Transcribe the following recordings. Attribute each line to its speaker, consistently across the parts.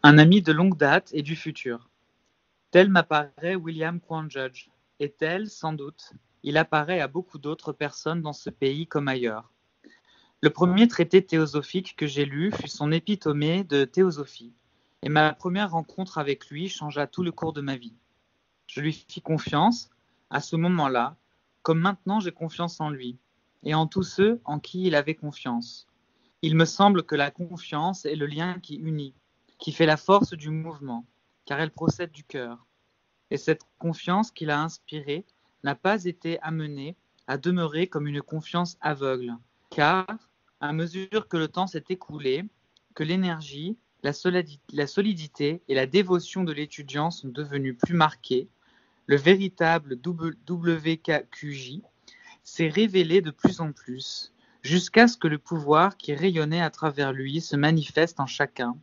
Speaker 1: Un ami de longue date et du futur. Tel m'apparaît William Quan Judge, et tel, sans doute, il apparaît à beaucoup d'autres personnes dans ce pays comme ailleurs. Le premier traité théosophique que j'ai lu fut son épitomée de théosophie, et ma première rencontre avec lui changea tout le cours de ma vie. Je lui fis confiance, à ce moment-là, comme maintenant j'ai confiance en lui, et en tous ceux en qui il avait confiance. Il me semble que la confiance est le lien qui unit, qui fait la force du mouvement, car elle procède du cœur. Et cette confiance qu'il a inspirée n'a pas été amenée à demeurer comme une confiance aveugle, car, à mesure que le temps s'est écoulé, que l'énergie, la solidité et la dévotion de l'étudiant sont devenues plus marquées, le véritable WKQJ s'est révélé de plus en plus, jusqu'à ce que le pouvoir qui rayonnait à travers lui se manifeste en chacun,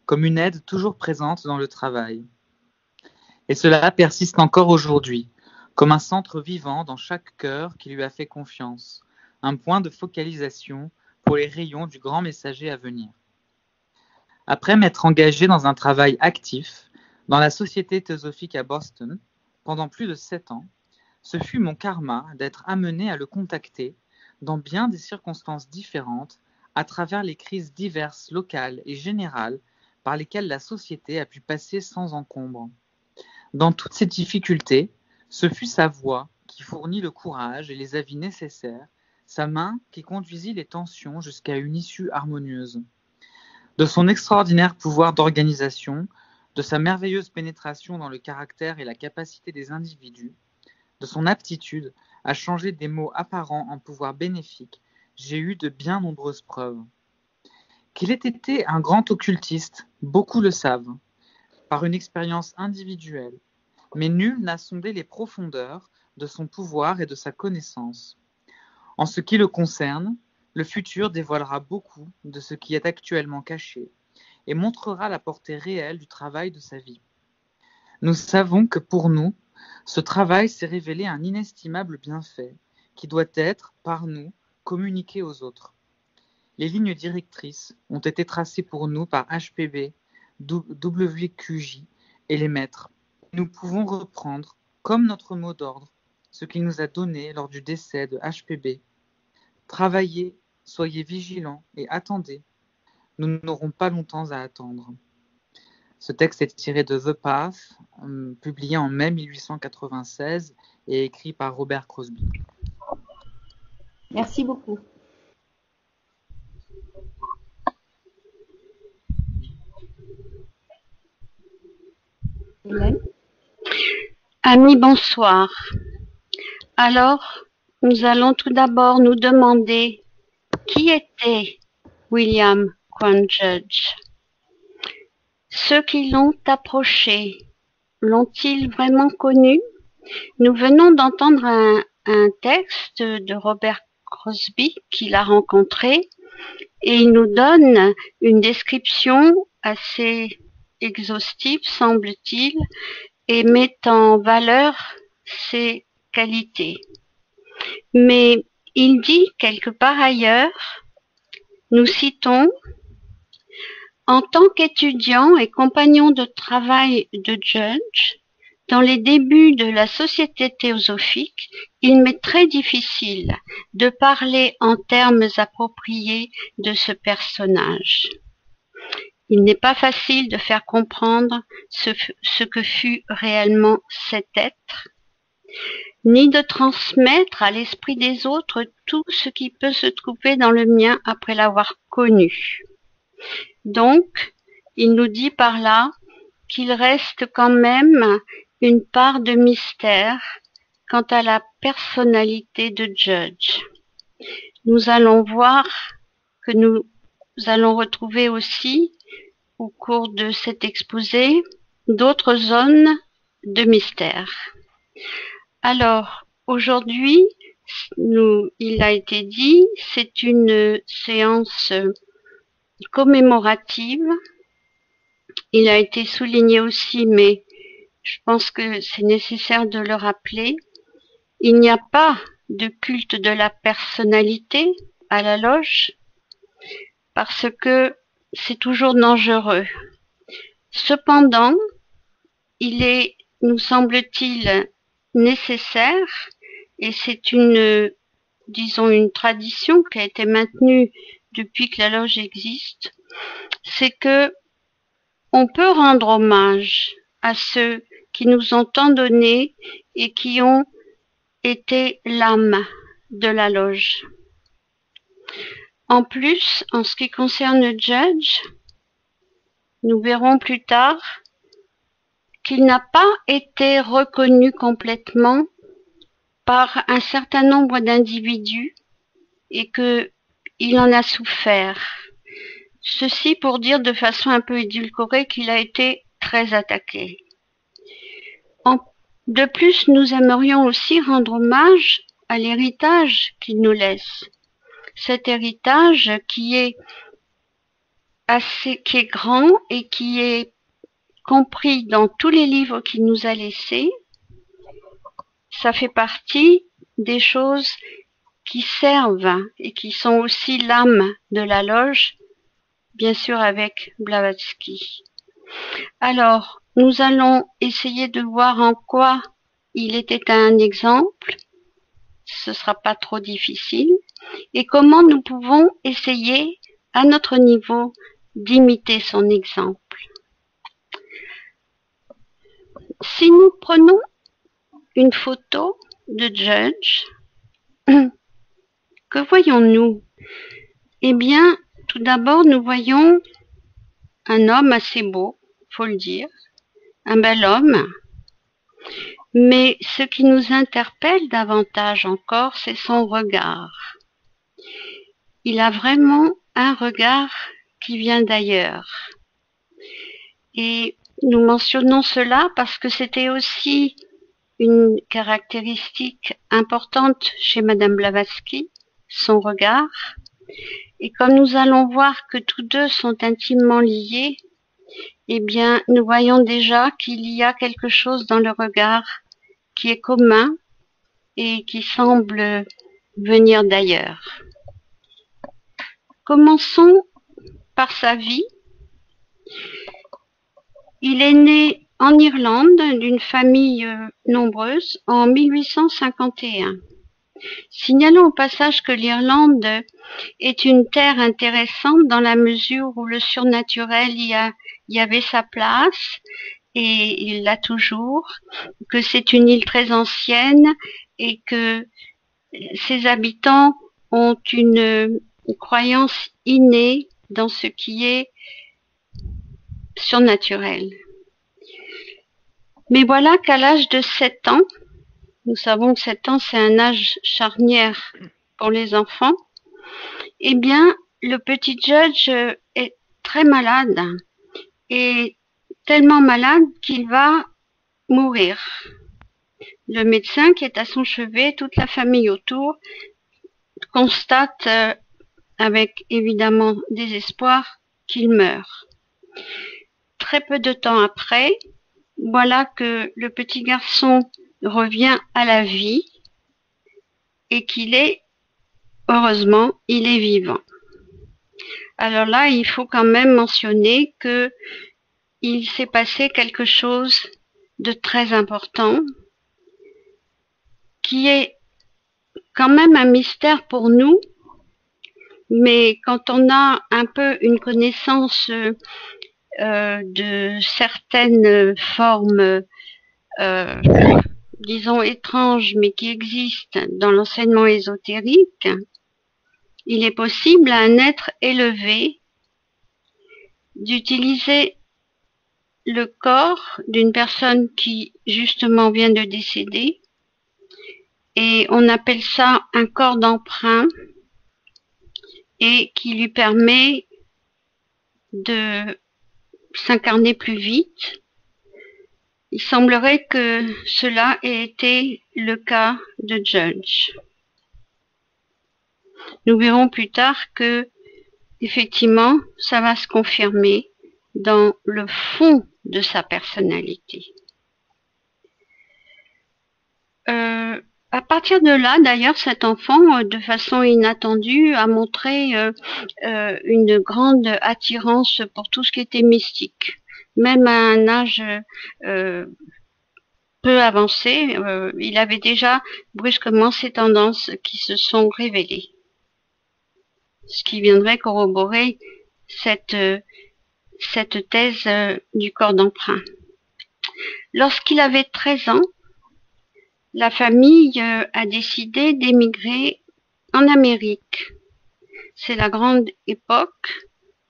Speaker 1: comme une aide toujours présente dans le travail. Et cela persiste encore aujourd'hui, comme un centre vivant dans chaque cœur qui lui a fait confiance, un point de focalisation pour les rayons du grand messager à venir. Après m'être engagé dans un travail actif dans la Société théosophique à Boston pendant plus de 7 ans, ce fut mon karma d'être amené à le contacter dans bien des circonstances différentes à travers les crises diverses, locales et générales par lesquelles la société a pu passer sans encombre. Dans toutes ces difficultés, ce fut sa voix qui fournit le courage et les avis nécessaires, sa main qui conduisit les tensions jusqu'à une issue harmonieuse. De son extraordinaire pouvoir d'organisation, de sa merveilleuse pénétration dans le caractère et la capacité des individus, de son aptitude à changer des mots apparents en pouvoir bénéfique, j'ai eu de bien nombreuses preuves. Qu'il ait été un grand occultiste, beaucoup le savent, par une expérience individuelle, mais nul n'a sondé les profondeurs de son pouvoir et de sa connaissance. En ce qui le concerne, le futur dévoilera beaucoup de ce qui est actuellement caché et montrera la portée réelle du travail de sa vie. Nous savons que pour nous, ce travail s'est révélé un inestimable bienfait qui doit être, par nous, communiqué aux autres. Les lignes directrices ont été tracées pour nous par HPB, WQJ et les maîtres. Nous pouvons reprendre, comme notre mot d'ordre, ce qu'il nous a donné lors du décès de HPB. Travaillez, soyez vigilants et attendez. Nous n'aurons pas longtemps à attendre. Ce texte est tiré de The Path, publié en mai 1896 et écrit par Robert Crosby.
Speaker 2: Merci beaucoup. Hélène?
Speaker 3: Amis, bonsoir. Alors, nous allons tout d'abord nous demander qui était William Quan Judge. Ceux qui l'ont approché, l'ont-ils vraiment connu? Nous venons d'entendre un texte de Robert Crosby qu'il a rencontré et il nous donne une description assez exhaustive, semble-t-il, et met en valeur ses qualités. Mais il dit quelque part ailleurs, nous citons, en tant qu'étudiant et compagnon de travail de Judge, dans les débuts de la Société théosophique, il m'est très difficile de parler en termes appropriés de ce personnage. Il n'est pas facile de faire comprendre ce que fut réellement cet être, ni de transmettre à l'esprit des autres tout ce qui peut se trouver dans le mien après l'avoir connu. Donc, il nous dit par là qu'il reste quand même une part de mystère quant à la personnalité de Judge. Nous allons voir que nous allons retrouver aussi, au cours de cet exposé, d'autres zones de mystère. Alors, aujourd'hui, il a été dit, c'est une séance commémorative. Il a été souligné aussi, mais je pense que c'est nécessaire de le rappeler. Il n'y a pas de culte de la personnalité à la loge parce que c'est toujours dangereux. Cependant, il est, nous semble-t-il, nécessaire, et c'est une, disons, une tradition qui a été maintenue depuis que la loge existe, c'est que on peut rendre hommage à ceux qui nous ont tant donné et qui ont été l'âme de la loge. En plus, en ce qui concerne Judge, nous verrons plus tard qu'il n'a pas été reconnu complètement par un certain nombre d'individus et qu'il en a souffert. Ceci pour dire de façon un peu édulcorée qu'il a été très attaqué. De plus, nous aimerions aussi rendre hommage à l'héritage qu'il nous laisse. Cet héritage qui est grand et qui est compris dans tous les livres qu'il nous a laissés. Ça fait partie des choses qui servent et qui sont aussi l'âme de la loge, bien sûr avec Blavatsky. Alors, nous allons essayer de voir en quoi il était un exemple, ce sera pas trop difficile, et comment nous pouvons essayer, à notre niveau, d'imiter son exemple. Si nous prenons une photo de Judge, que voyons-nous? Eh bien, tout d'abord, nous voyons un homme assez beau, faut le dire, un bel homme. Mais ce qui nous interpelle davantage encore, c'est son regard. Il a vraiment un regard qui vient d'ailleurs. Et nous mentionnons cela parce que c'était aussi une caractéristique importante chez Madame Blavatsky, son regard. Et comme nous allons voir que tous deux sont intimement liés, eh bien, nous voyons déjà qu'il y a quelque chose dans le regard qui est commun et qui semble venir d'ailleurs. Commençons par sa vie. Il est né en Irlande d'une famille nombreuse en 1851. Signalons au passage que l'Irlande est une terre intéressante dans la mesure où le surnaturel y avait sa place et il l'a toujours, que c'est une île très ancienne et que ses habitants ont une croyance innée dans ce qui est surnaturel. Mais voilà qu'à l'âge de 7 ans, nous savons que 7 ans c'est un âge charnière pour les enfants, eh bien le petit Judge est très malade et tellement malade qu'il va mourir. Le médecin qui est à son chevet, toute la famille autour, constate avec évidemment désespoir qu'il meurt. Très peu de temps après, voilà que le petit garçon revient à la vie et qu'il est, heureusement, il est vivant. Alors là, il faut quand même mentionner que il s'est passé quelque chose de très important qui est quand même un mystère pour nous, mais quand on a un peu une connaissance de certaines formes, disons étranges, mais qui existent dans l'enseignement ésotérique, il est possible à un être élevé d'utiliser le corps d'une personne qui justement vient de décéder, et on appelle ça un corps d'emprunt, et qui lui permet de s'incarner plus vite. Il semblerait que cela ait été le cas de Judge. Nous verrons plus tard que, effectivement, ça va se confirmer dans le fond de sa personnalité. À partir de là, d'ailleurs, cet enfant, de façon inattendue, a montré une grande attirance pour tout ce qui était mystique. même à un âge peu avancé, il avait déjà brusquement ces tendances qui se sont révélées. Ce qui viendrait corroborer cette thèse du corps d'emprunt. Lorsqu'il avait 13 ans, la famille a décidé d'émigrer en Amérique. C'est la grande époque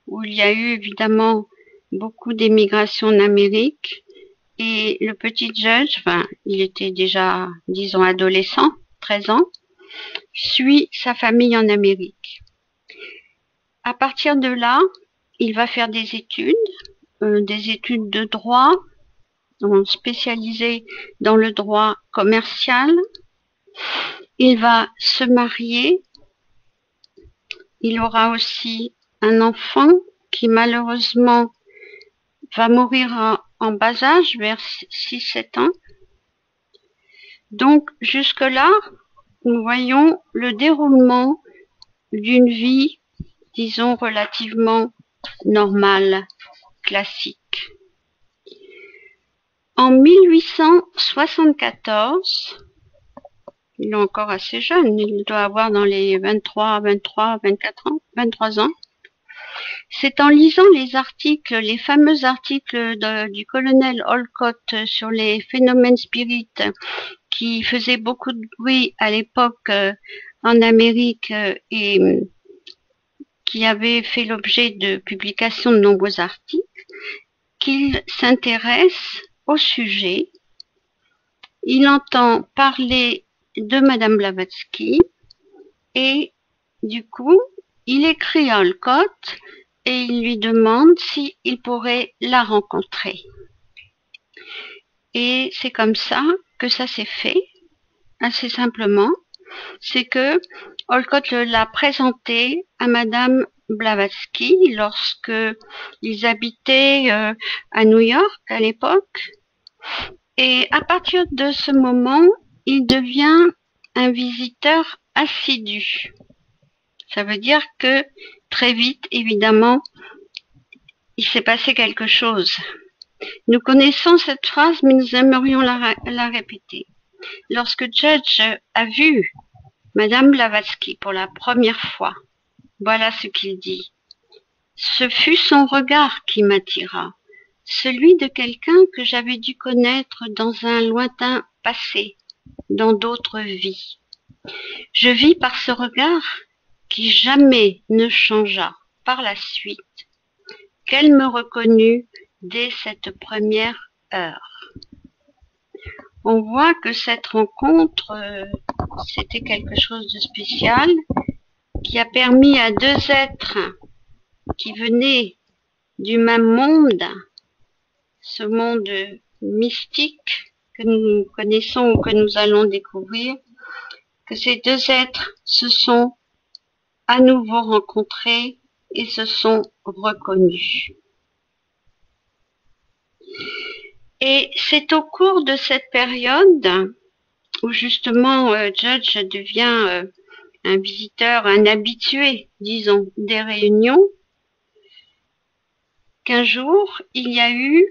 Speaker 3: où il y a eu évidemment beaucoup d'émigration en Amérique et le petit Judge, il était déjà, disons, adolescent, 13 ans, suit sa famille en Amérique. À partir de là, il va faire des études de droit, spécialisées dans le droit commercial. Il va se marier. Il aura aussi un enfant qui malheureusement va mourir en bas âge, vers 6-7 ans. Donc jusque-là, nous voyons le déroulement d'une vie, disons, relativement normale, classique. En 1874, il est encore assez jeune, il doit avoir dans les 23 ans. C'est en lisant les articles, les fameux articles du colonel Olcott sur les phénomènes spirites qui faisaient beaucoup de bruit à l'époque en Amérique et qui avaient fait l'objet de publications de nombreux articles, qu'il s'intéresse au sujet. Il entend parler de Madame Blavatsky et du coup, il écrit à Olcott et il lui demande s'il pourrait la rencontrer. Et c'est comme ça que ça s'est fait, assez simplement. C'est que Olcott l'a présenté à Madame Blavatsky lorsque ils habitaient à New York à l'époque. Et à partir de ce moment, il devient un visiteur assidu. Ça veut dire que très vite, évidemment, il s'est passé quelque chose. Nous connaissons cette phrase, mais nous aimerions la répéter. Lorsque Judge a vu Madame Blavatsky pour la première fois, voilà ce qu'il dit. Ce fut son regard qui m'attira, celui de quelqu'un que j'avais dû connaître dans un lointain passé, dans d'autres vies. Je vis par ce regard qui jamais ne changea par la suite, qu'elle me reconnut dès cette première heure. On voit que cette rencontre, c'était quelque chose de spécial qui a permis à deux êtres qui venaient du même monde, ce monde mystique que nous connaissons ou que nous allons découvrir, que ces deux êtres se sont à nouveau rencontrés et se sont reconnus. Et c'est au cours de cette période où justement Judge devient un visiteur, un habitué, disons, des réunions, qu'un jour, il y a eu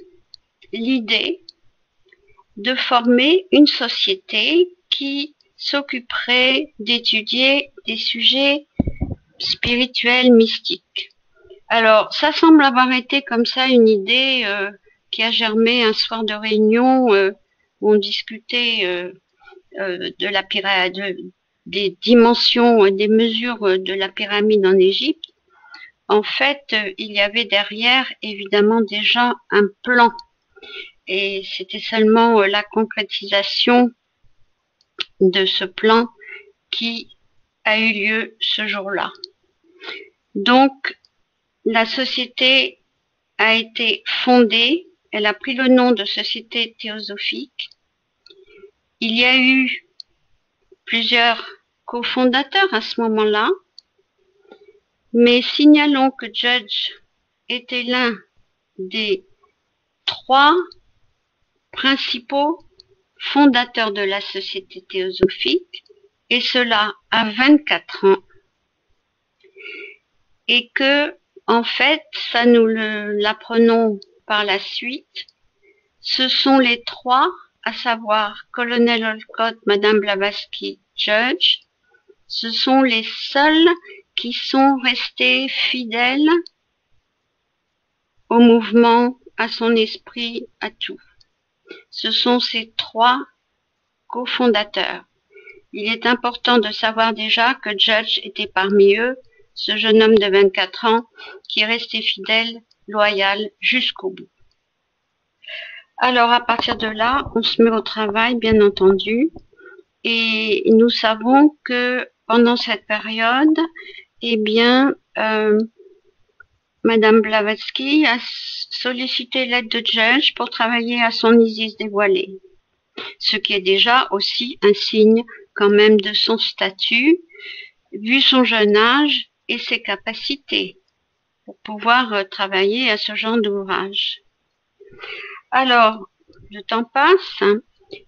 Speaker 3: l'idée de former une société qui s'occuperait d'étudier des sujets spirituels, mystiques. Alors, ça semble avoir été comme ça une idée qui a germé un soir de réunion où on discutait de la pyramide, des dimensions, des mesures de la pyramide en Égypte. En fait, il y avait derrière évidemment déjà un plan et c'était seulement la concrétisation de ce plan qui a eu lieu ce jour-là. Donc, la société a été fondée, elle a pris le nom de Société théosophique. Il y a eu plusieurs cofondateurs à ce moment-là, mais signalons que Judge était l'un des 3 principaux fondateurs de la Société théosophique, et cela à 24 ans, et que, en fait, ça nous l'apprenons par la suite, ce sont les trois, à savoir Colonel Olcott, Madame Blavatsky, Judge. Ce sont les seuls qui sont restés fidèles au mouvement, à son esprit, à tout. Ce sont ces trois cofondateurs. Il est important de savoir déjà que Judge était parmi eux, ce jeune homme de 24 ans qui est resté fidèle, loyal jusqu'au bout. Alors à partir de là, on se met au travail, bien entendu, et nous savons que pendant cette période, eh bien, Madame Blavatsky a sollicité l'aide de Judge pour travailler à son Isis dévoilée, ce qui est déjà aussi un signe quand même de son statut, vu son jeune âge et ses capacités pour pouvoir travailler à ce genre d'ouvrage. Alors, le temps passe,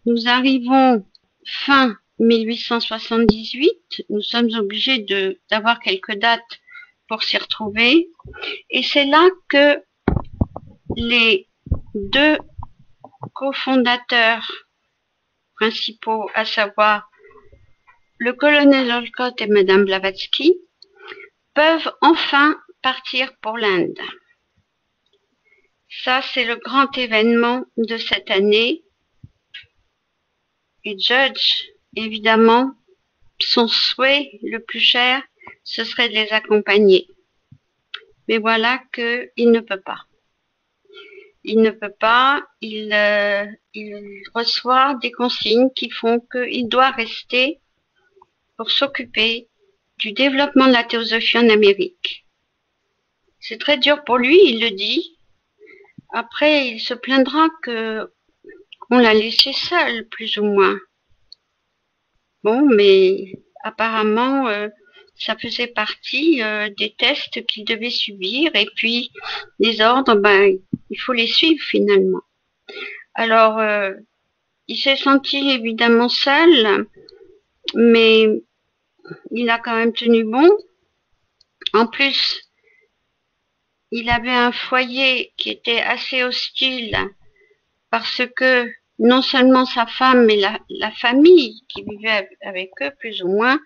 Speaker 3: nous arrivons fin 1878, nous sommes obligés d'avoir quelques dates pour s'y retrouver, et c'est là que les deux cofondateurs principaux, à savoir le colonel Olcott et Madame Blavatsky, peuvent enfin partir pour l'Inde. Ça, c'est le grand événement de cette année. Et Judge, évidemment, son souhait le plus cher, ce serait de les accompagner. Mais voilà qu'il ne peut pas. Il ne peut pas, il reçoit des consignes qui font qu'il doit rester pour s'occuper du développement de la théosophie en Amérique. C'est très dur pour lui, il le dit. Après, il se plaindra qu'on l'a laissé seul, plus ou moins. Bon, mais apparemment, ça faisait partie des tests qu'il devait subir. Et puis, les ordres, ben, il faut les suivre finalement. Alors, il s'est senti évidemment seul, mais il a quand même tenu bon. En plus, il avait un foyer qui était assez hostile parce que non seulement sa femme, mais la famille qui vivait avec eux, plus ou moins,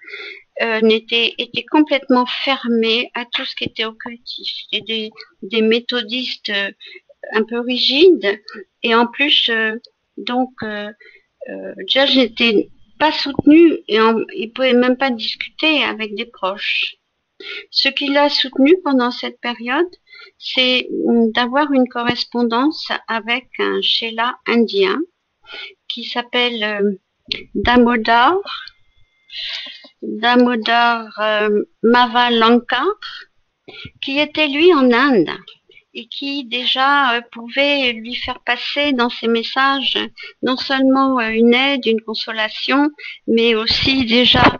Speaker 3: était complètement fermée à tout ce qui était occultiste. C'était des méthodistes un peu rigides, et en plus, Judge n'était pas soutenu et il pouvait même pas discuter avec des proches. Ce qui l'a soutenu pendant cette période, c'est d'avoir une correspondance avec un chela indien qui s'appelle Damodar Mavalankar, qui était lui en Inde et qui déjà pouvait lui faire passer dans ses messages non seulement une aide, une consolation, mais aussi déjà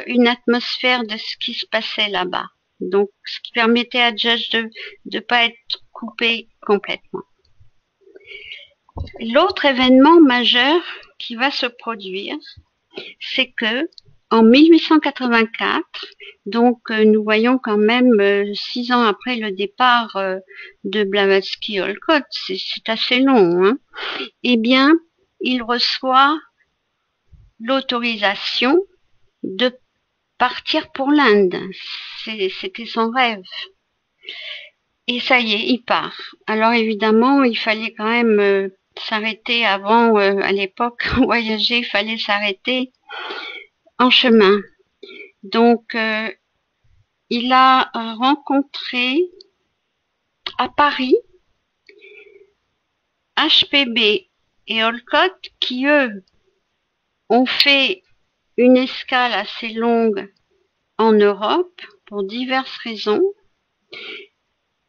Speaker 3: une atmosphère de ce qui se passait là-bas. Donc, ce qui permettait à Judge de ne pas être coupé complètement. L'autre événement majeur qui va se produire, c'est que en 1884, donc nous voyons quand même 6 ans après le départ de Blavatsky-Olcott, c'est assez long, hein, eh bien, il reçoit l'autorisation de partir pour l'Inde. C'était son rêve. Et ça y est, il part. Alors évidemment, il fallait quand même s'arrêter avant, à l'époque, voyager, il fallait s'arrêter en chemin. Donc, il a rencontré à Paris HPB et Olcott qui, eux, ont fait une escale assez longue en Europe pour diverses raisons.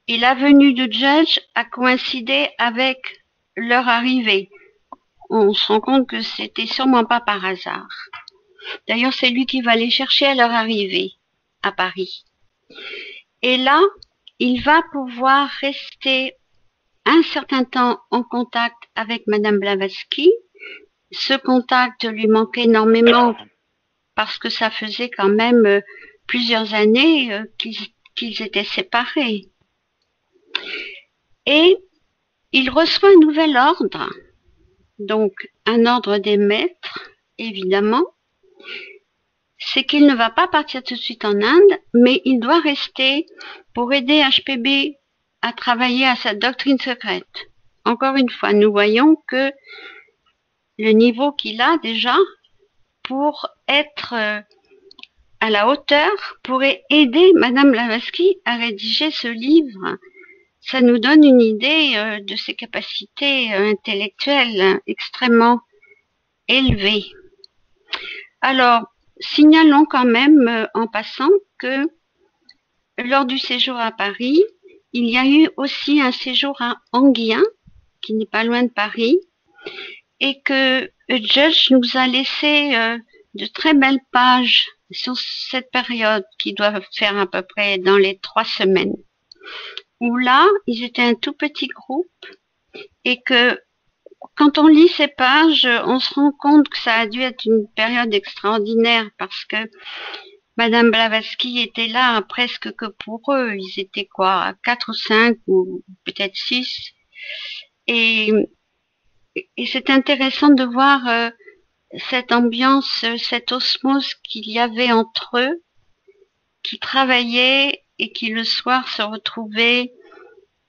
Speaker 3: Et la venue de Judge a coïncidé avec leur arrivée. On se rend compte que c'était sûrement pas par hasard. D'ailleurs, c'est lui qui va les chercher à leur arrivée à Paris. Et là, il va pouvoir rester un certain temps en contact avec Madame Blavatsky. Ce contact lui manquait énormément parce que ça faisait quand même plusieurs années qu'ils étaient séparés. Et il reçoit un nouvel ordre, donc un ordre des maîtres, évidemment, c'est qu'il ne va pas partir tout de suite en Inde, mais il doit rester pour aider HPB à travailler à sa doctrine secrète. Encore une fois, nous voyons que le niveau qu'il a déjà pour être à la hauteur pourrait aider Madame Blavatsky à rédiger ce livre. Ça nous donne une idée de ses capacités intellectuelles extrêmement élevées. Alors, signalons quand même en passant que lors du séjour à Paris, il y a eu aussi un séjour à Enghien, qui n'est pas loin de Paris, et que Judge nous a laissé de très belles pages sur cette période qui doit faire à peu près dans les 3 semaines, où là, ils étaient un tout petit groupe et que quand on lit ces pages, on se rend compte que ça a dû être une période extraordinaire parce que Madame Blavatsky était là presque que pour eux. Ils étaient quoi, 4 ou 5 ou peut-être 6. Et c'est intéressant de voir cette ambiance, cette osmose qu'il y avait entre eux, qui travaillaient et qui le soir se retrouvaient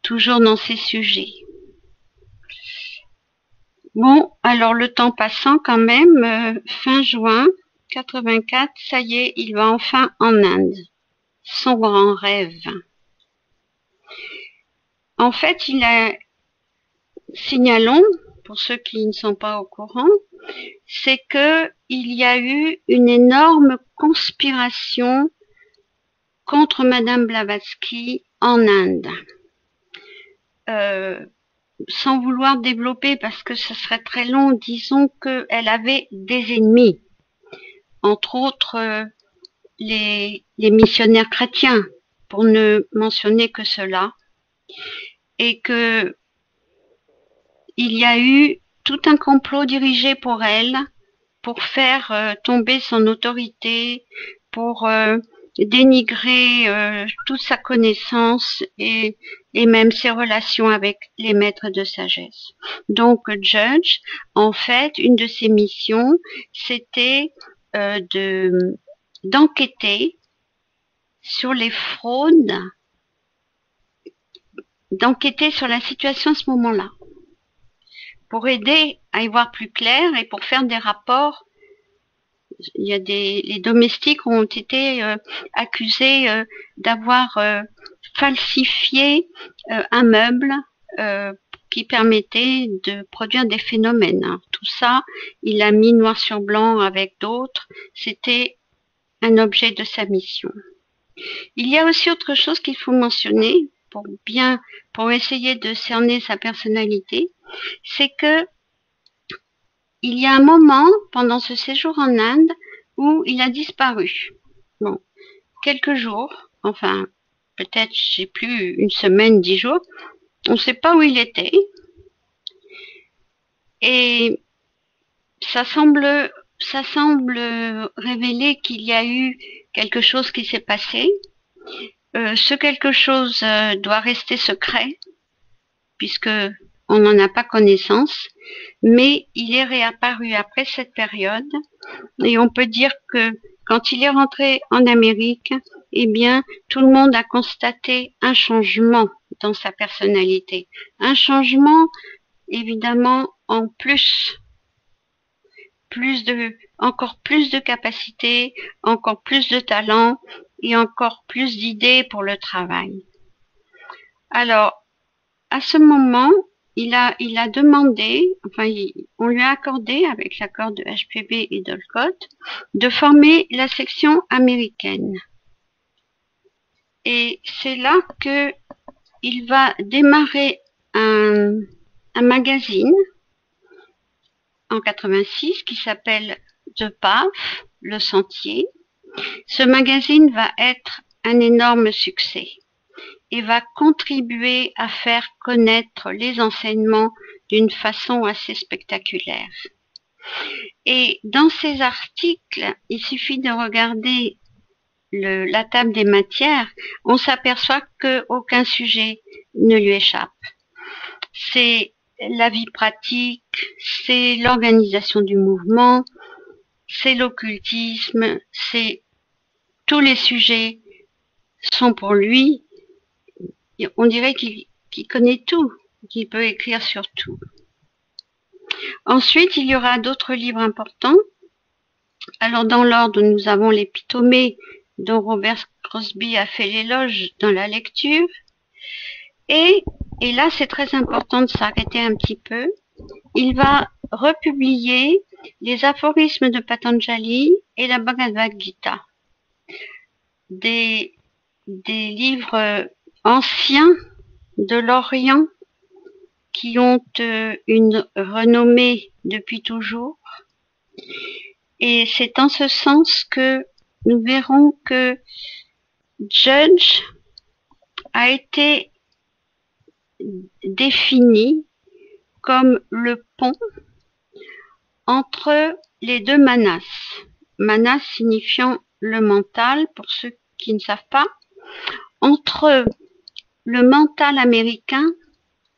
Speaker 3: toujours dans ces sujets. Bon, alors le temps passant quand même, fin juin 84, ça y est, il va enfin en Inde. Son grand rêve. En fait, signalons, pour ceux qui ne sont pas au courant, c'est que il y a eu une énorme conspiration contre Madame Blavatsky en Inde. Sans vouloir développer parce que ce serait très long, disons qu'elle avait des ennemis, entre autres les missionnaires chrétiens, pour ne mentionner que cela, et que il y a eu tout un complot dirigé pour elle, pour faire tomber son autorité, pour dénigrer toute sa connaissance et même ses relations avec les maîtres de sagesse. Donc Judge, en fait, une de ses missions, c'était d'enquêter sur les fraudes, d'enquêter sur la situation à ce moment-là, pour aider à y voir plus clair et pour faire des rapports. Il y a les domestiques ont été accusés d'avoir falsifié un meuble qui permettait de produire des phénomènes. Alors, tout ça, il a mis noir sur blanc avec d'autres. C'était un objet de sa mission. Il y a aussi autre chose qu'il faut mentionner pour essayer de cerner sa personnalité, c'est que il y a un moment pendant ce séjour en Inde où il a disparu. Bon, quelques jours, enfin peut-être, je sais plus, une semaine, 10 jours, on ne sait pas où il était. Et ça semble révéler qu'il y a eu quelque chose qui s'est passé. Ce quelque chose doit rester secret, puisque on n'en a pas connaissance, mais il est réapparu après cette période, et on peut dire que quand il est rentré en Amérique, eh bien, tout le monde a constaté un changement dans sa personnalité. Un changement, évidemment, en encore plus de capacités, encore plus de talent et encore plus d'idées pour le travail. Alors, à ce moment, il a demandé, enfin, on lui a accordé, avec l'accord de HPB et d'Olcott, de former la section américaine. Et c'est là que il va démarrer un magazine en 86 qui s'appelle The Path, le sentier. Ce magazine va être un énorme succès et va contribuer à faire connaître les enseignements d'une façon assez spectaculaire. Et dans ces articles, il suffit de regarder la table des matières, on s'aperçoit qu'aucun sujet ne lui échappe. c'est la vie pratique, c'est l'organisation du mouvement, c'est l'occultisme, c'est tous les sujets sont pour lui. On dirait qu'il connaît tout, qu'il peut écrire sur tout. Ensuite, il y aura d'autres livres importants. Alors, dans l'ordre, nous avons les Ptolémées, dont Robert Crosby a fait l'éloge dans la lecture. Et là, c'est très important de s'arrêter un petit peu. Il va republier les aphorismes de Patanjali et la Bhagavad Gita. Des livres anciens de l'Orient qui ont une renommée depuis toujours. Et c'est en ce sens que nous verrons que Judge a été défini comme le pont entre les deux manas. Manas signifiant le mental, pour ceux qui ne savent pas, entre le mental américain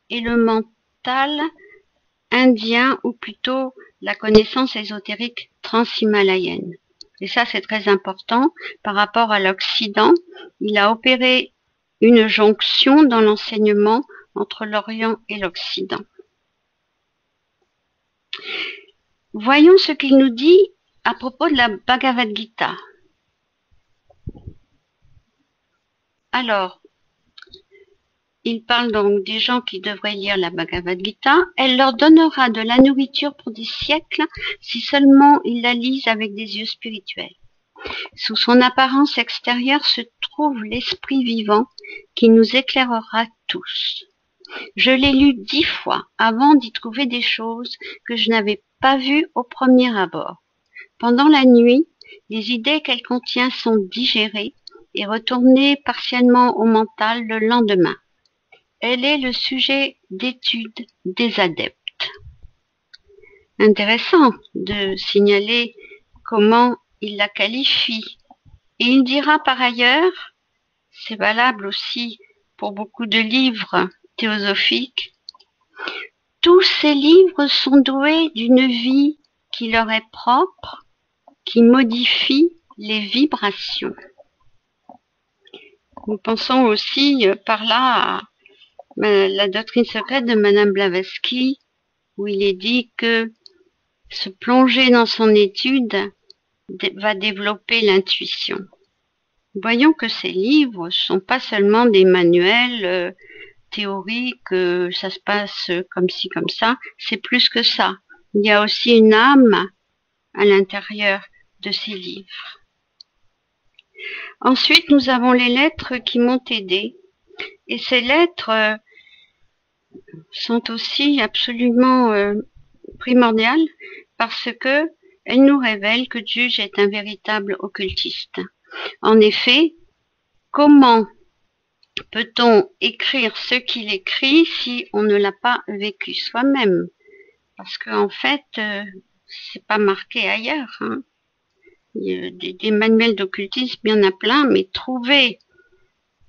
Speaker 3: et le mental indien, ou plutôt la connaissance ésotérique transhimalayenne. Et ça, c'est très important par rapport à l'Occident. Il a opéré une jonction dans l'enseignement entre l'Orient et l'Occident. Voyons ce qu'il nous dit à propos de la Bhagavad Gita. Alors, il parle donc des gens qui devraient lire la Bhagavad Gita. Elle leur donnera de la nourriture pour des siècles si seulement ils la lisent avec des yeux spirituels. Sous son apparence extérieure se trouve l'esprit vivant qui nous éclairera tous. Je l'ai lu 10 fois avant d'y trouver des choses que je n'avais pas vues au premier abord. Pendant la nuit, les idées qu'elle contient sont digérées et retournées partiellement au mental le lendemain. Elle est le sujet d'étude des adeptes. Intéressant de signaler comment il la qualifie. Et il dira par ailleurs, c'est valable aussi pour beaucoup de livres théosophiques, tous ces livres sont doués d'une vie qui leur est propre, qui modifie les vibrations. Nous pensons aussi par là à la doctrine secrète de Madame Blavatsky, où il est dit que se plonger dans son étude va développer l'intuition. Voyons que ces livres ne sont pas seulement des manuels théoriques, ça se passe comme ci, comme ça, c'est plus que ça. Il y a aussi une âme à l'intérieur de ces livres. Ensuite, nous avons les lettres qui m'ont aidé. Et ces lettres sont aussi absolument primordiales parce que elles nous révèlent que Judge est un véritable occultiste. En effet, comment peut-on écrire ce qu'il écrit si on ne l'a pas vécu soi-même? Parce qu'en fait, c'est pas marqué ailleurs. Hein. Il y a des manuels d'occultisme, il y en a plein, mais trouver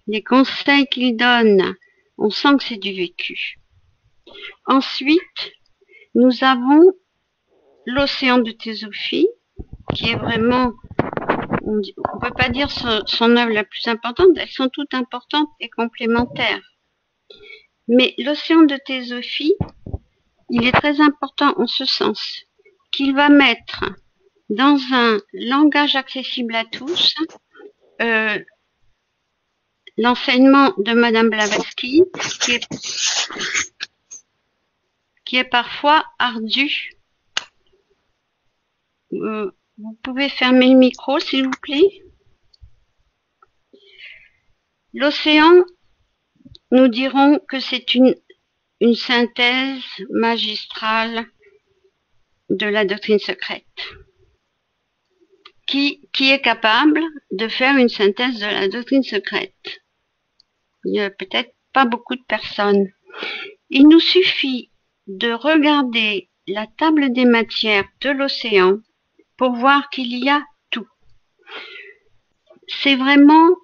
Speaker 3: les conseils qu'il donne, on sent que c'est du vécu. Ensuite, nous avons l'océan de théosophie, qui est vraiment, on ne peut pas dire son œuvre la plus importante, elles sont toutes importantes et complémentaires. Mais l'océan de théosophie, il est très important en ce sens qu'il va mettre dans un langage accessible à tous l'enseignement de Madame Blavatsky, qui est parfois ardu. Vous pouvez fermer le micro, s'il vous plaît. L'océan, nous dirons que c'est une synthèse magistrale de la doctrine secrète, qui est capable de faire une synthèse de la doctrine secrète. Il n'y a peut-être pas beaucoup de personnes. Il nous suffit de regarder la table des matières de l'océan pour voir qu'il y a tout. C'est vraiment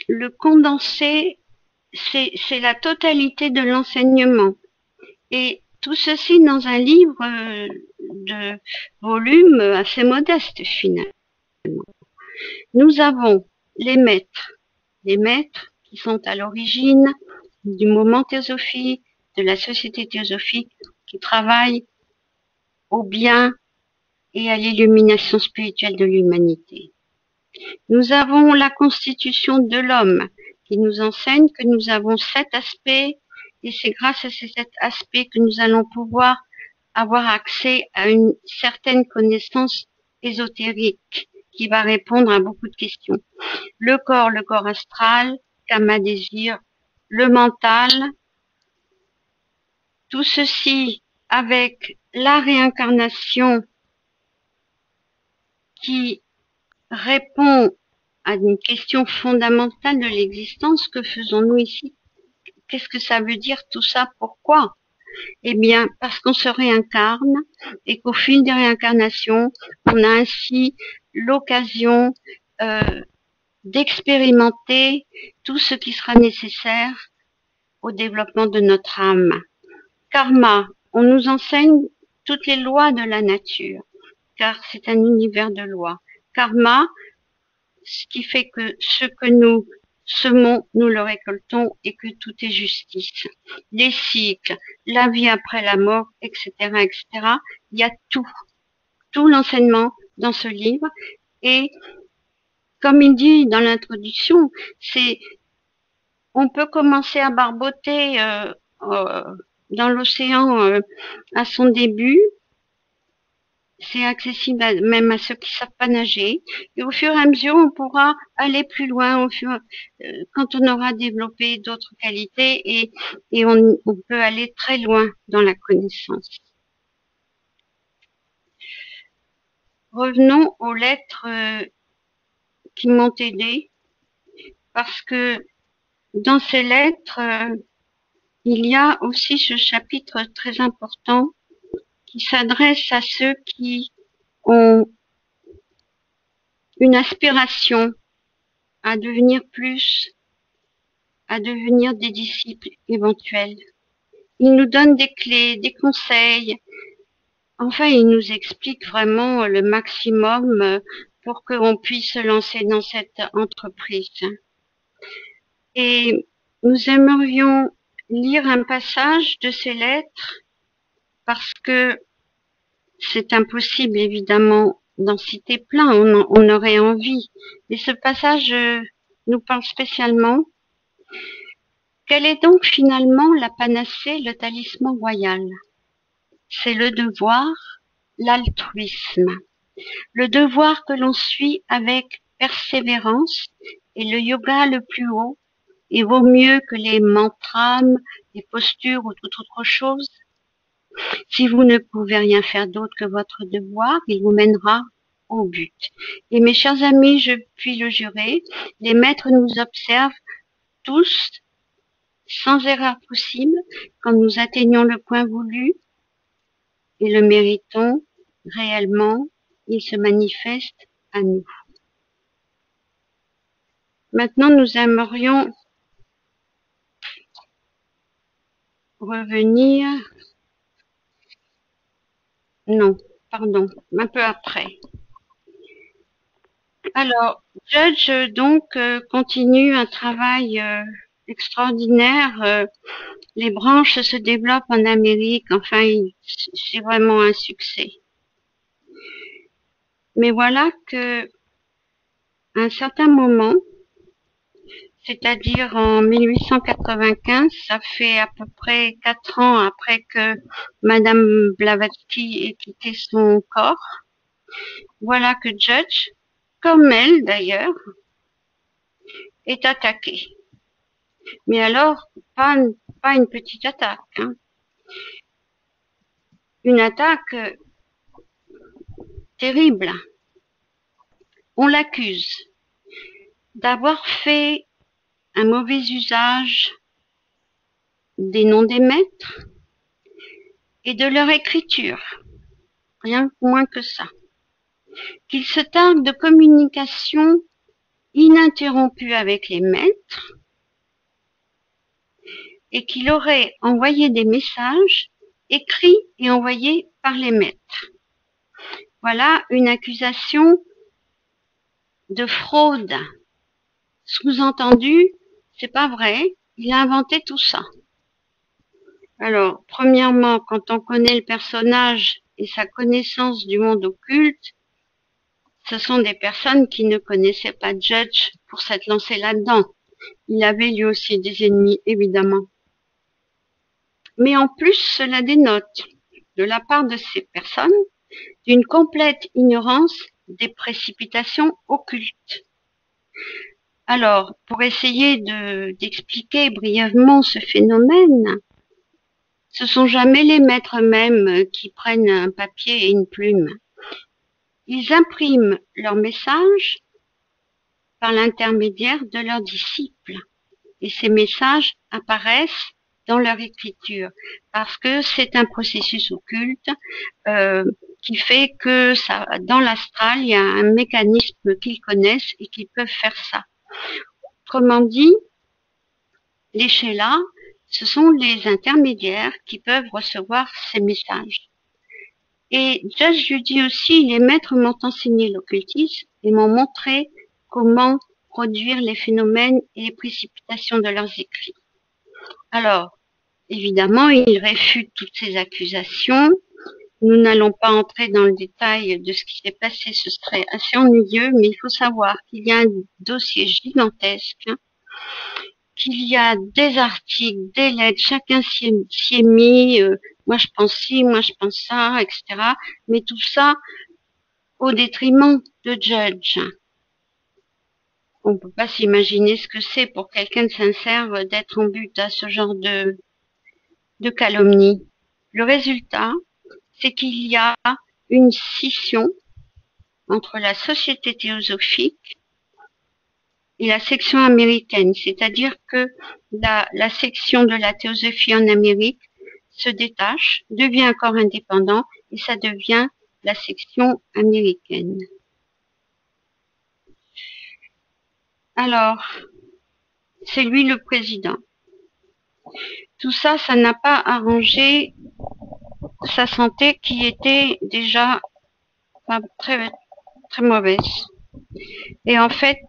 Speaker 3: le condensé, c'est la totalité de l'enseignement. Et tout ceci dans un livre de volume assez modeste finalement. Nous avons les maîtres qui sont à l'origine du mouvement théosophique, de la société théosophique, qui travaillent au bien et à l'illumination spirituelle de l'humanité. Nous avons la constitution de l'homme qui nous enseigne que nous avons 7 aspects et c'est grâce à ces 7 aspects que nous allons pouvoir avoir accès à une certaine connaissance ésotérique qui va répondre à beaucoup de questions. Le corps astral, Kama désir, le mental, tout ceci avec la réincarnation qui répond à une question fondamentale de l'existence. Que faisons-nous ici? Qu'est-ce que ça veut dire tout ça? Pourquoi? Eh bien, parce qu'on se réincarne et qu'au fil des réincarnations, on a ainsi l'occasion d'expérimenter tout ce qui sera nécessaire au développement de notre âme. Karma, on nous enseigne toutes les lois de la nature, car c'est un univers de lois. Karma, ce qui fait que ce que nous semons, nous le récoltons et que tout est justice. Les cycles, la vie après la mort, etc., etc. Il y a tout l'enseignement dans ce livre. Et comme il dit dans l'introduction, on peut commencer à barboter dans l'océan à son début. C'est accessible même à ceux qui savent pas nager. Et au fur et à mesure, on pourra aller plus loin quand on aura développé d'autres qualités et on peut aller très loin dans la connaissance. Revenons aux lettres qui m'ont aidé, parce que dans ces lettres, il y a aussi ce chapitre très important qui s'adresse à ceux qui ont une aspiration à devenir plus, à devenir des disciples éventuels. Il nous donne des clés, des conseils. Enfin, il nous explique vraiment le maximum pour qu'on puisse se lancer dans cette entreprise. Et nous aimerions lire un passage de ces lettres parce que c'est impossible évidemment d'en citer plein, on aurait envie. Et ce passage nous parle spécialement. Quelle est donc finalement la panacée, le talisman royal? C'est le devoir, l'altruisme. Le devoir que l'on suit avec persévérance est le yoga le plus haut et vaut mieux que les mantras, les postures ou toute autre chose. Si vous ne pouvez rien faire d'autre que votre devoir, il vous mènera au but. Et mes chers amis, je puis le jurer, les maîtres nous observent tous, sans erreur possible, quand nous atteignons le point voulu et le méritons réellement, il se manifeste à nous. Maintenant, nous aimerions revenir, non, pardon, un peu après. Alors, Judge donc continue un travail extraordinaire. Les branches se développent en Amérique. Enfin, c'est vraiment un succès. Mais voilà que, à un certain moment, c'est-à-dire en 1895, ça fait à peu près 4 ans après que Madame Blavatsky ait quitté son corps, voilà que Judge, comme elle d'ailleurs, est attaqué. Mais alors, pas une petite attaque, hein. Une attaque terrible. On l'accuse d'avoir fait un mauvais usage des noms des maîtres et de leur écriture. Rien moins que ça. Qu'il se targue de communication ininterrompue avec les maîtres et qu'il aurait envoyé des messages écrits et envoyés par les maîtres. Voilà une accusation de fraude. Sous-entendu, c'est pas vrai, il a inventé tout ça. Alors, premièrement, quand on connaît le personnage et sa connaissance du monde occulte, ce sont des personnes qui ne connaissaient pas Judge pour s'être lancé là-dedans. Il avait lui aussi des ennemis, évidemment. Mais en plus, cela dénote, de la part de ces personnes, d'une complète ignorance des précipitations occultes. Alors, pour essayer d'expliquer brièvement ce phénomène, ce sont jamais les maîtres eux-mêmes qui prennent un papier et une plume. Ils impriment leurs messages par l'intermédiaire de leurs disciples. Et ces messages apparaissent dans leur écriture, parce que c'est un processus occulte qui fait que ça, dans l'astral, il y a un mécanisme qu'ils connaissent et qu'ils peuvent faire ça. Autrement dit, les Shélas, ce sont les intermédiaires qui peuvent recevoir ces messages. Et Judge lui dit aussi, les maîtres m'ont enseigné l'occultisme et m'ont montré comment produire les phénomènes et les précipitations de leurs écrits. Alors, évidemment, il réfute toutes ces accusations. Nous n'allons pas entrer dans le détail de ce qui s'est passé, ce serait assez ennuyeux, mais il faut savoir qu'il y a un dossier gigantesque, qu'il y a des articles, des lettres, chacun s'y est mis, moi je pense ci, moi je pense ça, etc. Mais tout ça au détriment de Judge. On ne peut pas s'imaginer ce que c'est pour quelqu'un de sincère d'être en but à ce genre de calomnie. Le résultat, c'est qu'il y a une scission entre la société théosophique et la section américaine, c'est-à-dire que la section de la théosophie en Amérique se détache, devient un corps indépendant et ça devient la section américaine. Alors, c'est lui le président. Tout ça, ça n'a pas arrangé sa santé qui était déjà très, très mauvaise. Et en fait,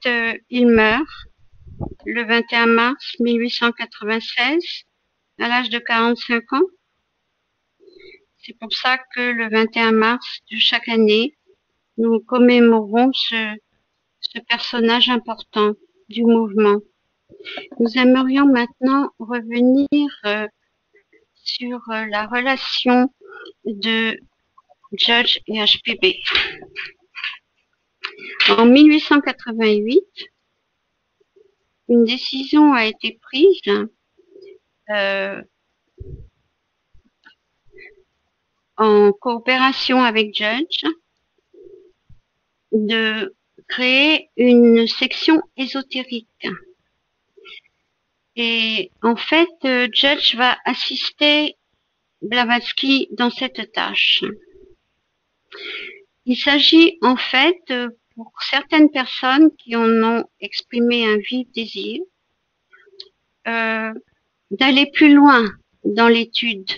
Speaker 3: il meurt le 21 mars 1896 à l'âge de 45 ans. C'est pour ça que le 21 mars de chaque année, nous commémorons ce personnage important du mouvement. Nous aimerions maintenant revenir sur la relation de Judge et HPB. En 1888, une décision a été prise en coopération avec Judge de créer une section ésotérique. Et en fait, Judge va assister Blavatsky dans cette tâche. Il s'agit en fait, pour certaines personnes qui en ont exprimé un vif désir, d'aller plus loin dans l'étude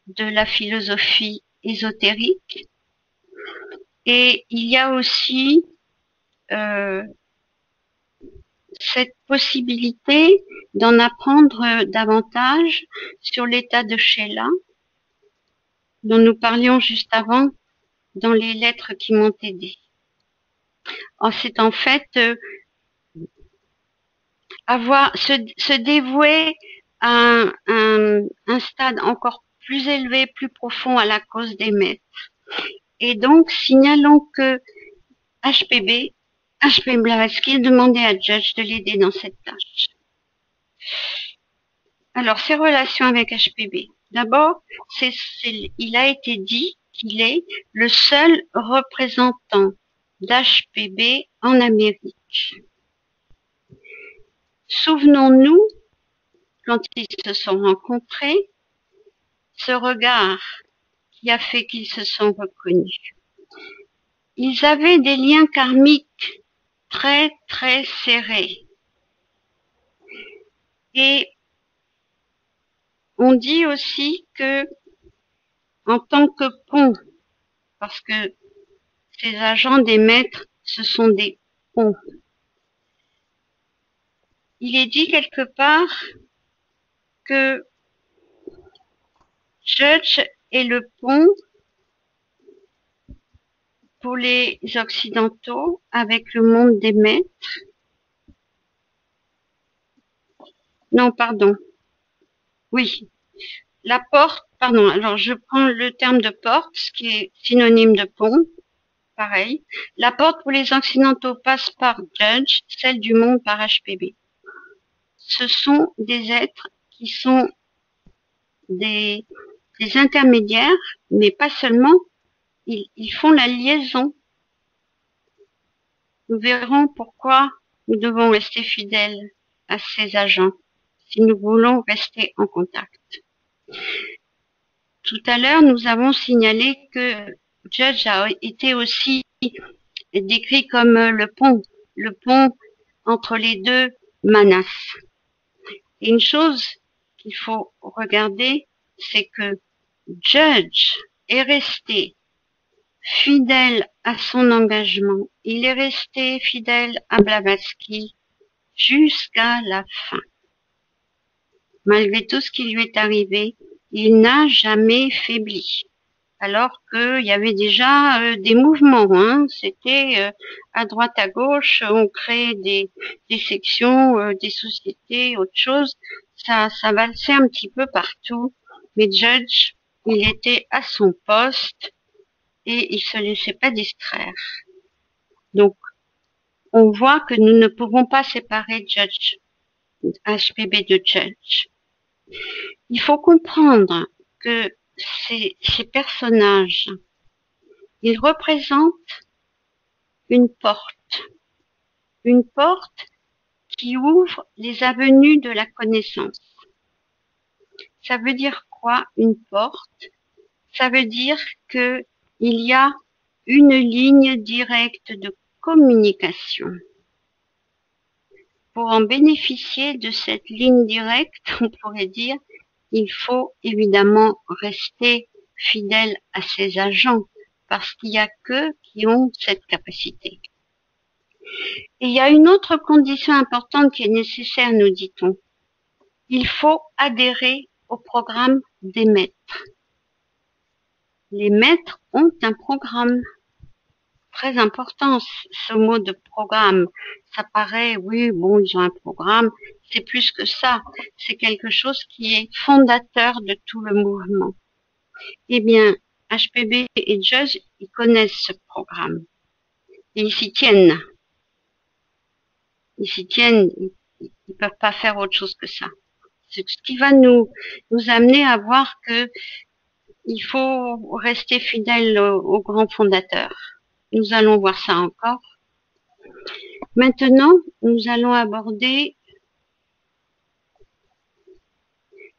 Speaker 3: de la philosophie ésotérique. Et il y a aussi cette possibilité d'en apprendre davantage sur l'état de Sheila, dont nous parlions juste avant dans les lettres qui m'ont aidé. C'est en fait se dévouer à un stade encore plus élevé, plus profond à la cause des maîtres. Et donc, signalons que HPB Blavatsky demandait à Judge de l'aider dans cette tâche. Alors, ses relations avec HPB. D'abord, il a été dit qu'il est le seul représentant d'HPB en Amérique. Souvenons-nous, quand ils se sont rencontrés, ce regard qui a fait qu'ils se sont reconnus. Ils avaient des liens karmiques très, très serrés. Et on dit aussi que en tant que pont, parce que ces agents des maîtres, ce sont des ponts. Il est dit quelque part que Judge est le pont pour les Occidentaux avec le monde des maîtres. Non, pardon. Oui, la porte, pardon, alors je prends le terme de porte, ce qui est synonyme de pont, pareil. La porte pour les Occidentaux passe par Judge, celle du monde par HPB. Ce sont des êtres qui sont des intermédiaires, mais pas seulement, ils font la liaison. Nous verrons pourquoi nous devons rester fidèles à ces agents si nous voulons rester en contact. Tout à l'heure, nous avons signalé que Judge a été aussi décrit comme le pont entre les deux manas. Et une chose qu'il faut regarder, c'est que Judge est resté fidèle à son engagement. Il est resté fidèle à Blavatsky jusqu'à la fin. Malgré tout ce qui lui est arrivé, il n'a jamais faibli. Alors qu'il y avait déjà des mouvements, hein. C'était à droite, à gauche, on crée des sections, des sociétés, autre chose. Ça valsait un petit peu partout. Mais Judge, il était à son poste et il se laissait pas distraire. Donc, on voit que nous ne pouvons pas séparer Judge, HPB de Judge. Il faut comprendre que ces personnages, ils représentent une porte qui ouvre les avenues de la connaissance. Ça veut dire quoi, une porte? Ça veut dire que il y a une ligne directe de communication. Pour en bénéficier de cette ligne directe, on pourrait dire, il faut évidemment rester fidèle à ses agents, parce qu'il n'y a qu'eux qui ont cette capacité. Et il y a une autre condition importante qui est nécessaire, nous dit-on. Il faut adhérer au programme des maîtres. Les maîtres ont un programme. Très important, ce mot de programme. Ça paraît, oui, bon, ils ont un programme. C'est plus que ça. C'est quelque chose qui est fondateur de tout le mouvement. Eh bien, HPB et Judge, ils connaissent ce programme. Et ils s'y tiennent. Ils s'y tiennent. Ils peuvent pas faire autre chose que ça. C'est ce qui va nous amener à voir que il faut rester fidèle au grand fondateur. Nous allons voir ça encore. Maintenant, nous allons aborder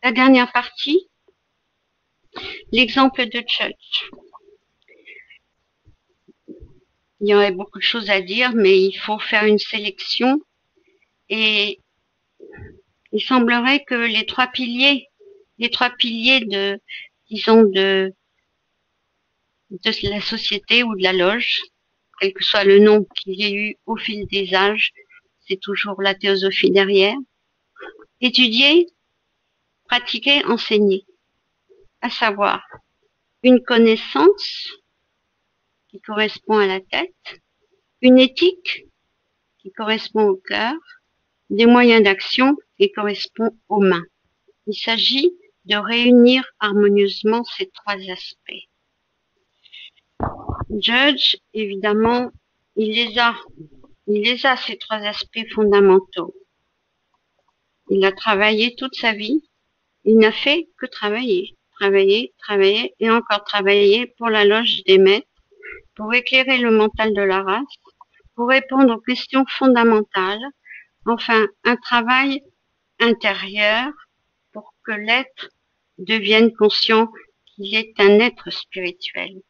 Speaker 3: la dernière partie, l'exemple de Judge. Il y aurait beaucoup de choses à dire, mais il faut faire une sélection. Et il semblerait que les trois piliers de, disons, de la société ou de la loge, quel que soit le nom qu'il y ait eu au fil des âges, c'est toujours la théosophie derrière. Étudier, pratiquer, enseigner. À savoir, une connaissance qui correspond à la tête, une éthique qui correspond au cœur, des moyens d'action qui correspondent aux mains. Il s'agit de réunir harmonieusement ces trois aspects. Judge, évidemment, il les a, ces trois aspects fondamentaux. Il a travaillé toute sa vie. Il n'a fait que travailler et encore travailler pour la loge des maîtres, pour éclairer le mental de la race, pour répondre aux questions fondamentales, enfin, un travail intérieur pour que l'être devienne conscient qu'il est un être spirituel.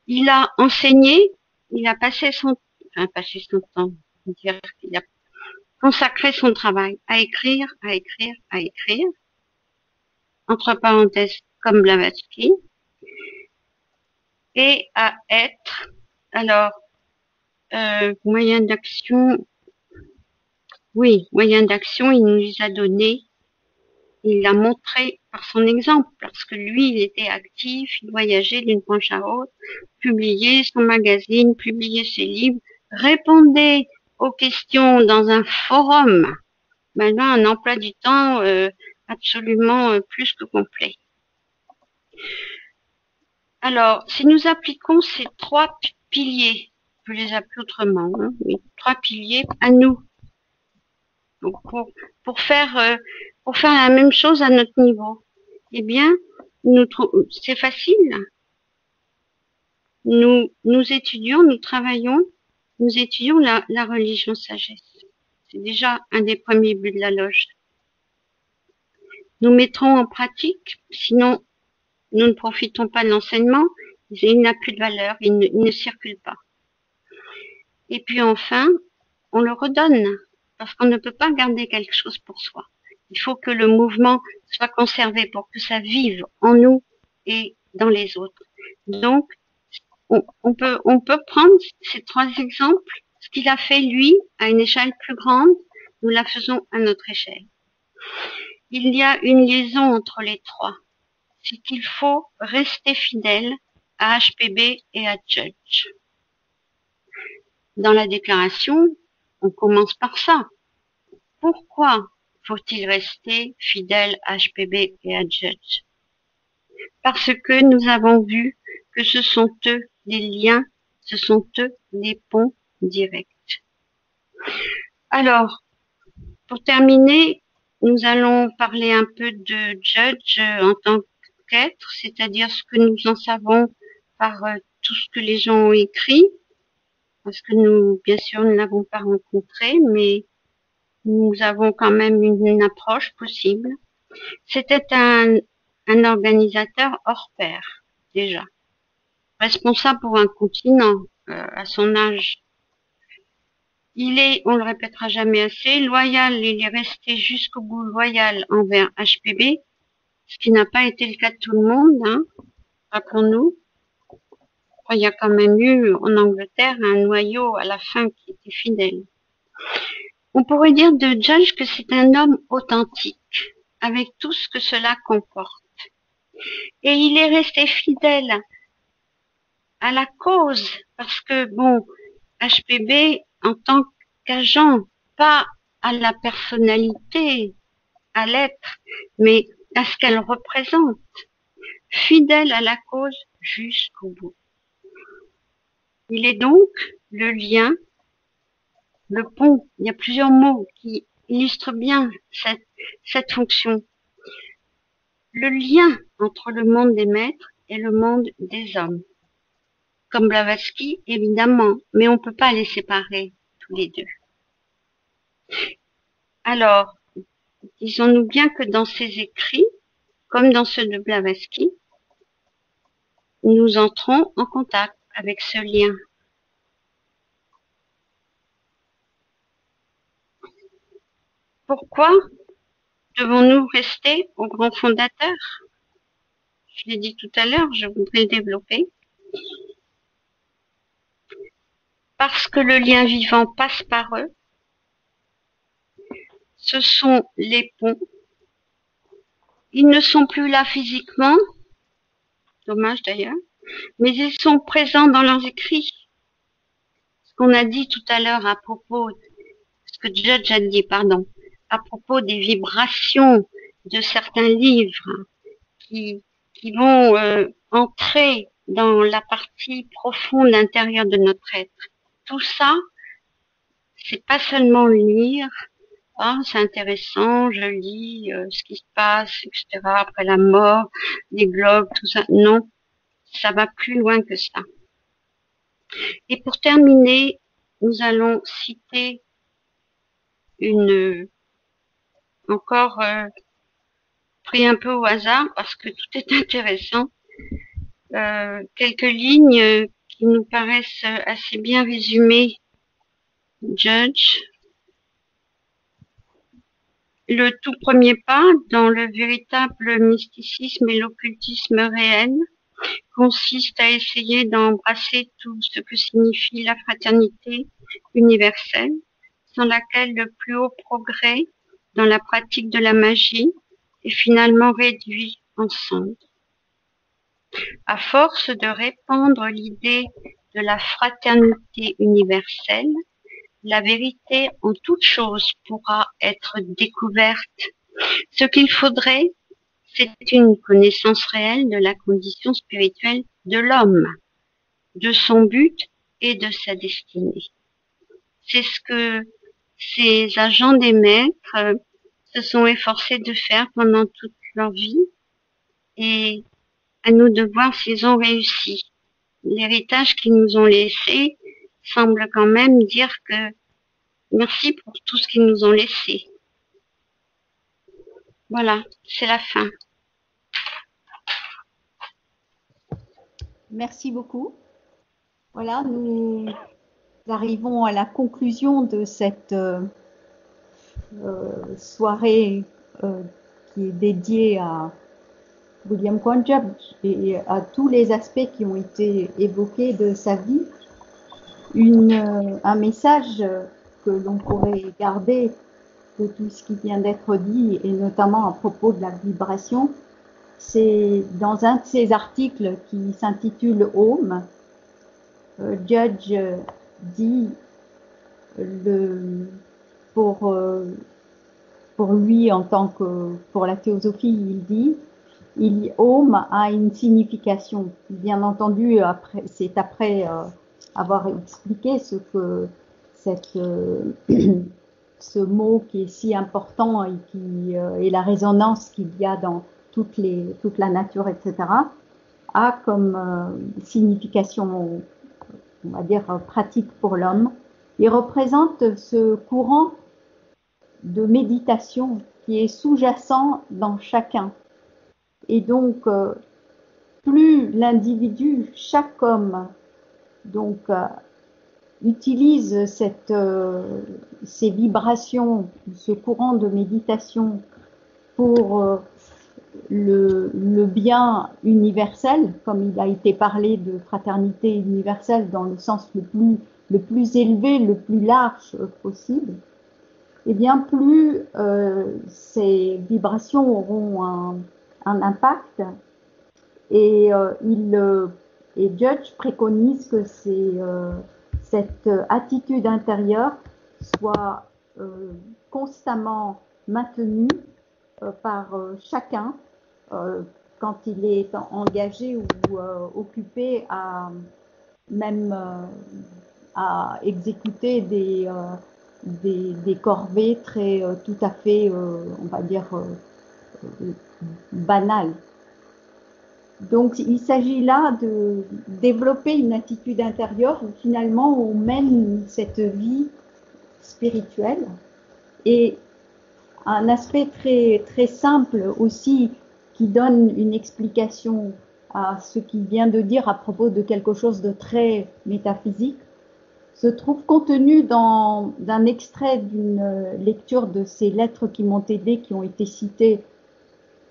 Speaker 3: Il a enseigné, il a passé son temps, dire qu'il a consacré son travail à écrire, entre parenthèses, comme Blavatsky. et à être. Alors, moyen d'action, oui, moyen d'action, il nous les a donné, il l'a montré par son exemple, parce que lui, il était actif, il voyageait d'une branche à l'autre, publiait son magazine, publiait ses livres, répondait aux questions dans un forum. Maintenant, un emploi du temps absolument plus que complet. Alors, si nous appliquons ces trois piliers, on peut les appeler autrement, hein, mais trois piliers à nous, donc pour faire la même chose à notre niveau, eh bien, c'est facile. Nous étudions, nous travaillons, nous étudions la religion sagesse. C'est déjà un des premiers buts de la loge. Nous mettrons en pratique, sinon nous ne profitons pas de l'enseignement, il n'a plus de valeur, il ne circule pas. Et puis enfin, on le redonne, parce qu'on ne peut pas garder quelque chose pour soi. Il faut que le mouvement soit conservé pour que ça vive en nous et dans les autres. Donc, on peut prendre ces trois exemples, ce qu'il a fait lui à une échelle plus grande, nous la faisons à notre échelle. Il y a une liaison entre les trois. C'est qu'il faut rester fidèle à HPB et à Judge. Dans la déclaration, on commence par ça. Pourquoi faut-il rester fidèle à HPB et à Judge? Parce que nous avons vu que ce sont eux les liens, ce sont eux les ponts directs. Alors, pour terminer, nous allons parler un peu de Judge en tant qu'être, c'est-à-dire ce que nous en savons par tout ce que les gens ont écrit, parce que nous, bien sûr, ne l'avons pas rencontré, mais nous avons quand même une approche possible. C'était un organisateur hors pair, déjà. Responsable pour un continent à son âge. Il est, on le répétera jamais assez, loyal, il est resté jusqu'au bout loyal envers HPB, ce qui n'a pas été le cas de tout le monde, hein, rappelons-nous. Il y a quand même eu en Angleterre un noyau à la fin qui était fidèle. On pourrait dire de Judge que c'est un homme authentique, avec tout ce que cela comporte. Et il est resté fidèle à la cause, parce que, bon, HPB, en tant qu'agent, pas à la personnalité, à l'être, mais à ce qu'elle représente, fidèle à la cause jusqu'au bout. Il est donc le lien, le pont. Il y a plusieurs mots qui illustrent bien cette fonction. Le lien entre le monde des maîtres et le monde des hommes. Comme Blavatsky, évidemment, mais on ne peut pas les séparer tous les deux. Alors, disons-nous bien que dans ces écrits, comme dans ceux de Blavatsky, nous entrons en contact avec ce lien. Pourquoi devons-nous rester au grand fondateur? Je l'ai dit tout à l'heure, je voudrais le développer. Parce que le lien vivant passe par eux. Ce sont les ponts. Ils ne sont plus là physiquement, dommage d'ailleurs, mais ils sont présents dans leurs écrits. Ce qu'on a dit tout à l'heure à propos, ce que Judge a dit, pardon, à propos des vibrations de certains livres qui vont entrer dans la partie profonde intérieure de notre être. Tout ça, c'est pas seulement lire, ah, c'est intéressant, je lis ce qui se passe, etc. après la mort, les globes, tout ça. Non, ça va plus loin que ça. Et pour terminer, nous allons citer encore pris un peu au hasard parce que tout est intéressant. Quelques lignes qui nous paraissent assez bien résumées. Judge. Le tout premier pas dans le véritable mysticisme et l'occultisme réel, consiste à essayer d'embrasser tout ce que signifie la fraternité universelle, sans laquelle le plus haut progrès dans la pratique de la magie est finalement réduit en cendres. À force de répandre l'idée de la fraternité universelle, la vérité en toute chose pourra être découverte. Ce qu'il faudrait, c'est une connaissance réelle de la condition spirituelle de l'homme, de son but et de sa destinée. C'est ce que ces agents des maîtres se sont efforcés de faire pendant toute leur vie, et à nous de voir s'ils ont réussi. L'héritage qu'ils nous ont laissé semble quand même dire que merci pour tout ce qu'ils nous ont laissé. Voilà, c'est la fin.
Speaker 2: Merci beaucoup. Voilà, nous arrivons à la conclusion de cette soirée qui est dédiée à William Quanjudge et à tous les aspects qui ont été évoqués de sa vie. Un message que l'on pourrait garder de tout ce qui vient d'être dit, et notamment à propos de la vibration, c'est dans un de ses articles qui s'intitule Home, Judge dit pour lui en tant que pour la théosophie, il dit Home a une signification. Bien entendu, c'est après avoir expliqué ce que ce mot qui est si important et et la résonance qu'il y a dans toute la nature, etc., a comme signification, on va dire, pratique pour l'homme. Il représente ce courant de méditation qui est sous-jacent dans chacun. Et donc, plus l'individu, chaque homme, donc, utilise ces vibrations, ce courant de méditation pour le bien universel, comme il a été parlé de fraternité universelle dans le sens le plus élevé, le plus large possible, et bien plus ces vibrations auront un impact. Et Judge préconise que cette attitude intérieure soit constamment maintenue par chacun quand il est engagé ou occupé à exécuter des corvées très tout à fait, on va dire, banales. Donc, il s'agit là de développer une attitude intérieure où finalement on mène cette vie spirituelle. Et un aspect très, très simple aussi qui donne une explication à ce qu'il vient de dire à propos de quelque chose de très métaphysique se trouve contenu d'un extrait d'une lecture de ces lettres qui m'ont aidé, qui ont été citées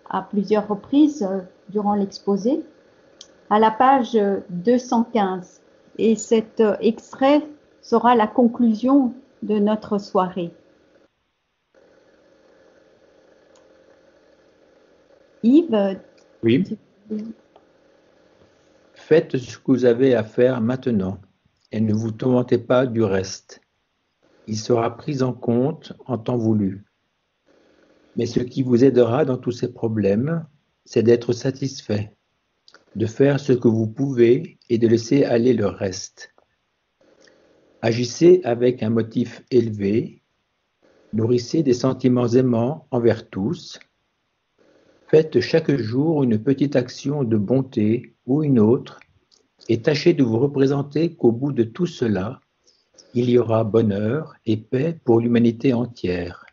Speaker 2: à plusieurs reprises durant l'exposé, à la page 215. Et cet extrait sera la conclusion de notre soirée. Yves?
Speaker 4: Oui. Faites ce que vous avez à faire maintenant et ne vous tourmentez pas du reste. Il sera pris en compte en temps voulu. Mais ce qui vous aidera dans tous ces problèmes, c'est d'être satisfait, de faire ce que vous pouvez et de laisser aller le reste. Agissez avec un motif élevé, nourrissez des sentiments aimants envers tous, faites chaque jour une petite action de bonté ou une autre et tâchez de vous représenter qu'au bout de tout cela, il y aura bonheur et paix pour l'humanité entière.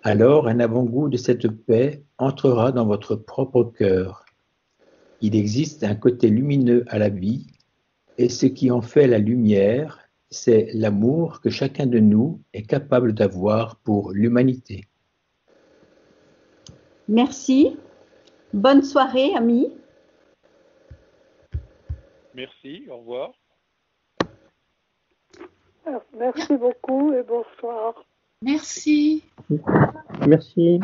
Speaker 4: Alors un avant-goût de cette paix entrera dans votre propre cœur. Il existe un côté lumineux à la vie, et ce qui en fait la lumière, c'est l'amour que chacun de nous est capable d'avoir pour l'humanité.
Speaker 2: Merci. Bonne soirée, amis.
Speaker 5: Merci, au revoir.
Speaker 6: Merci beaucoup et bonsoir.
Speaker 7: Merci.
Speaker 8: Merci.